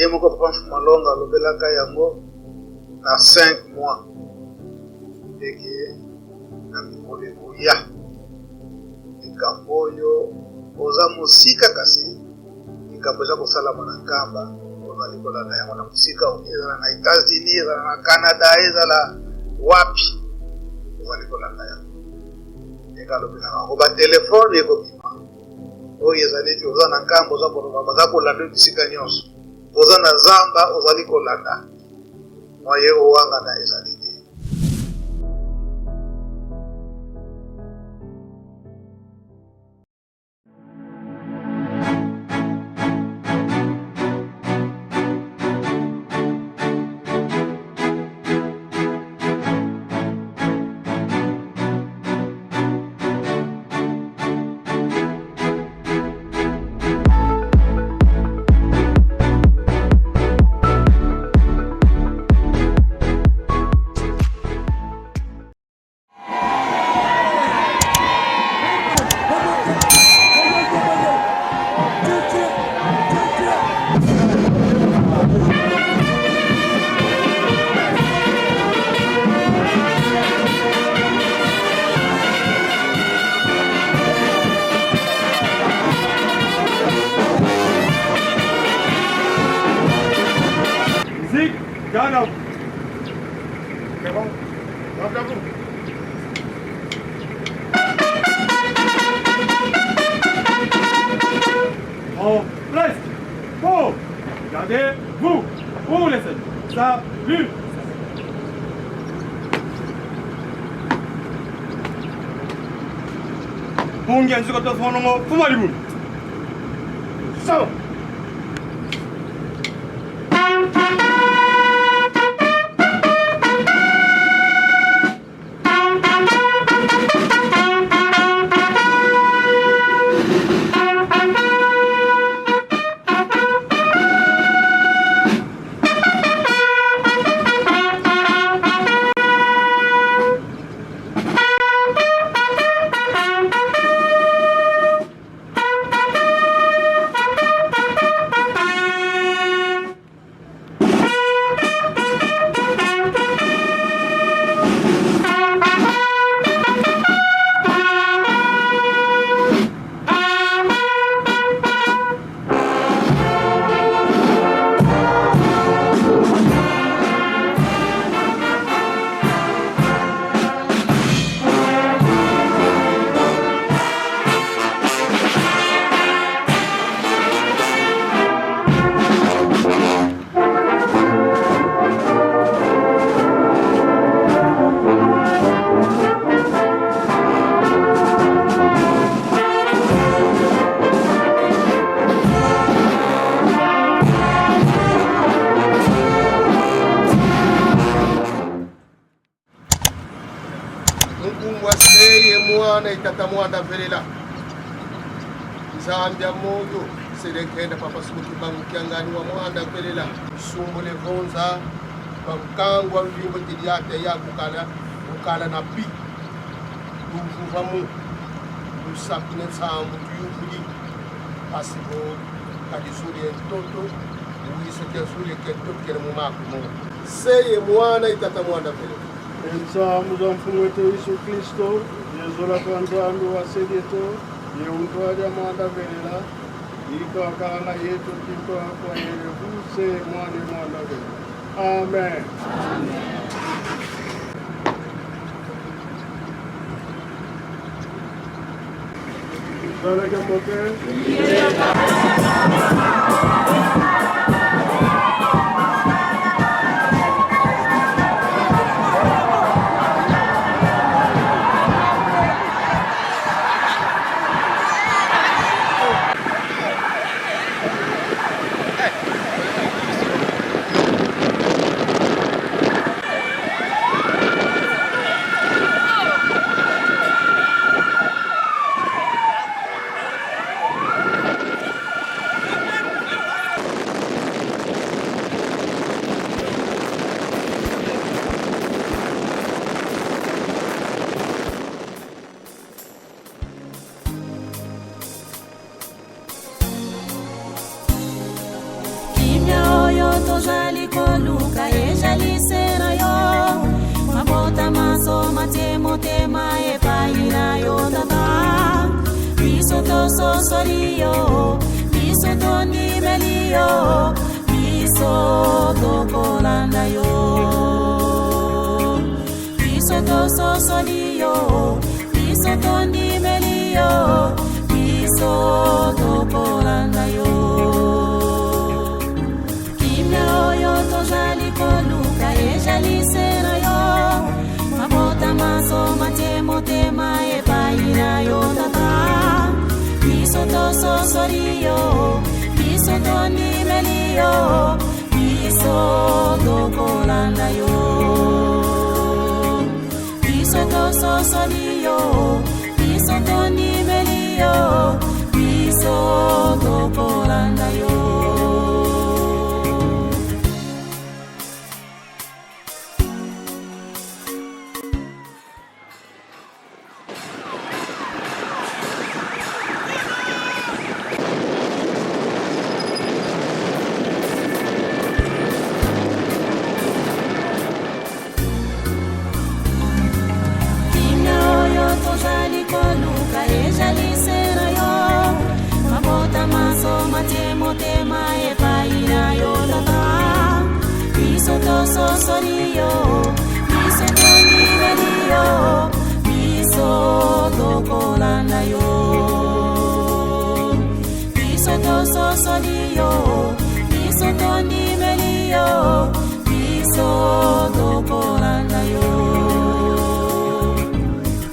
et mon papa Malonga lobela kayango na 5 mois et que na mikole koya ikamboyo oza musika kasi ikamboza kosala mwana nkamba ozali kolanda yango na musika ezala na États-Unis ezala na Canada ezala wapi ozali kolanda yango ekalobela yango ba telefone ekobima oyo ezali eti oza na nkamba oza koloba baza kolanda bisika nyonso oza na zamba ozali kolanda moye owanga na ezali Gardez-vous pour les scènes. Salut. Mungi nzuko tofono mo fumalibu. So. Tatamwanda velela Zambia moyo selekenda papa suku Kimbangu Kiangani wa mwanda velela sumbule vonza bakangwa vimbo tidiate ya kukala na pi uvuvamu usakune sambu yukuli pasibo kadisuri entoto uisokia suri kento kere mumaku mo seye mwana itatamwanda velela ensamu za mfumu wetu Yesu Kristo Yezola kwanzangu wasegeto yeuntoaja mwanda velela ikakala yetu kito kwa yele huse mwanda velela. Amen. tozali koluka ezali sera yo mabota maso motema epai na yo tata biso tososoli yo biso tondimeli yo biso tokolanda yo biso tososoli yo biso tondimeli yo biso tokolanda yo kimya oyo tozali koluka ezali sera yo mabota maso motema epai na yo tata biso tososoli yo biso tondimeli yo biso tokolanda yo biso tososoli yo biso tondimeli yo biso tokolanda yo motema epai na yo tata biso tososoli yo biso tondimeli yo biso tokolanda yo biso tososoli yo biso tondimeli yo biso tokolanda yo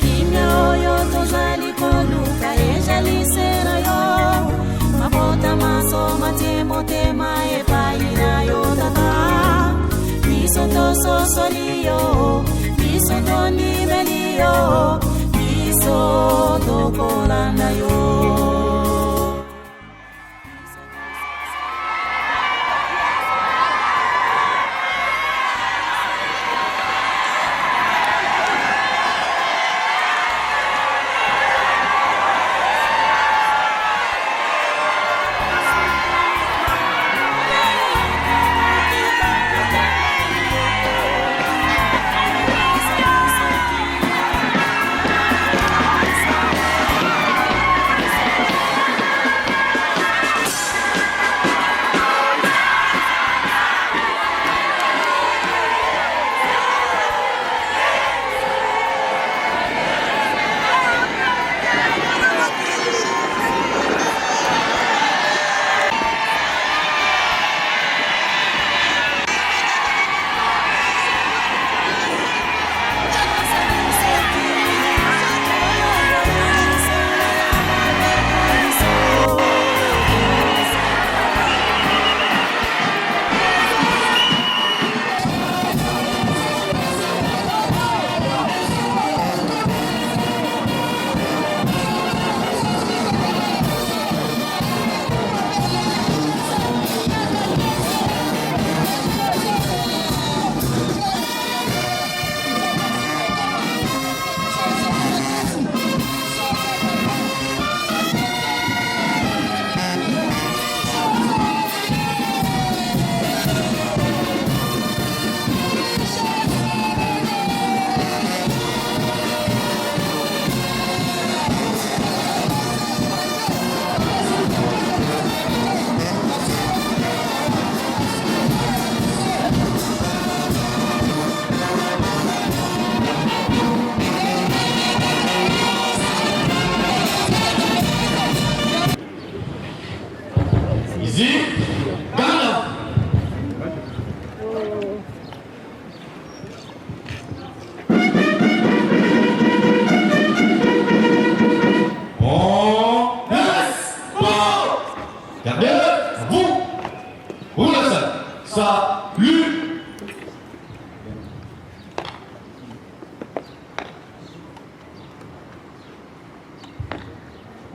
kimya oyo tozali koluka ezali sera yo mabota maso motema epai na yo tata biso tososoli yo biso tondimeli yo biso tokolanda yo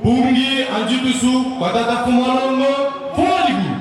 Bungi anjutusu patata fumalongo fumaligu.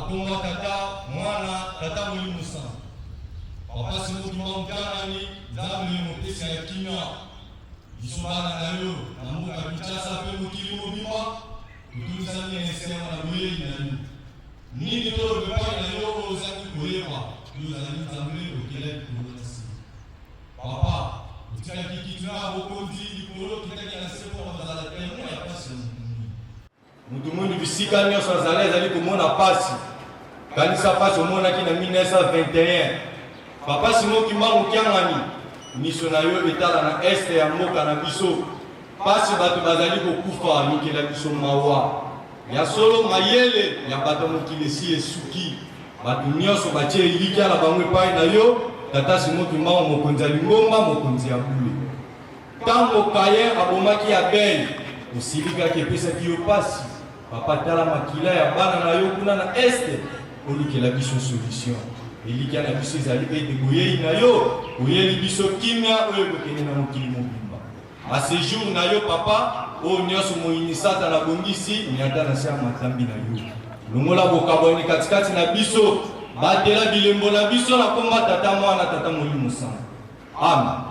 Akoma tata mwana tata mulimu sana. Papa simo Kimbangu Kiangani zamwe mopesi ya kimya. Isobana na yo na muka Kinshasa pe mukili mobimba. Kutunza ni nesema na mweli na yo. Nini to bepa na yo ozaki koyeba. Yo zali zamwe okela kuronasi. Papa, utika kikituna bokonzi ikolo kitaki na sepo na bazala pemo ya pasi. Mutumundu bisika nyonso azali komona pasi. Kanisa pasi omona ki na 1921. Papa Simon Kimbangu Kiangani miso na yo etala na este ya mboka na biso. Pasi bato bazali kokufa mikela biso mawa. Ya solo mayele ya bato mokili si esuki. Bato nyonso batie elika na bango epai na yo. Tata Simon Kimbangu mokonzi ya Lingomba, mokonzi ya Bule. Tango kaye abomaki ya bei osilika kepesaki yo pasi. Papa tala makila ya bana na yo kuna na este olikela biso solution. Elika na biso ezali ete boyei na yo oyeli biso kimia oyo kokende na mokili mobimba. A séjour na yo papa oyo nyonso moyinisata na bongisi miata na se ya matambi na yo. Longola bokaboni katikati na biso batela bilembo na biso na komba tata mwana tata molimo sana. Amen.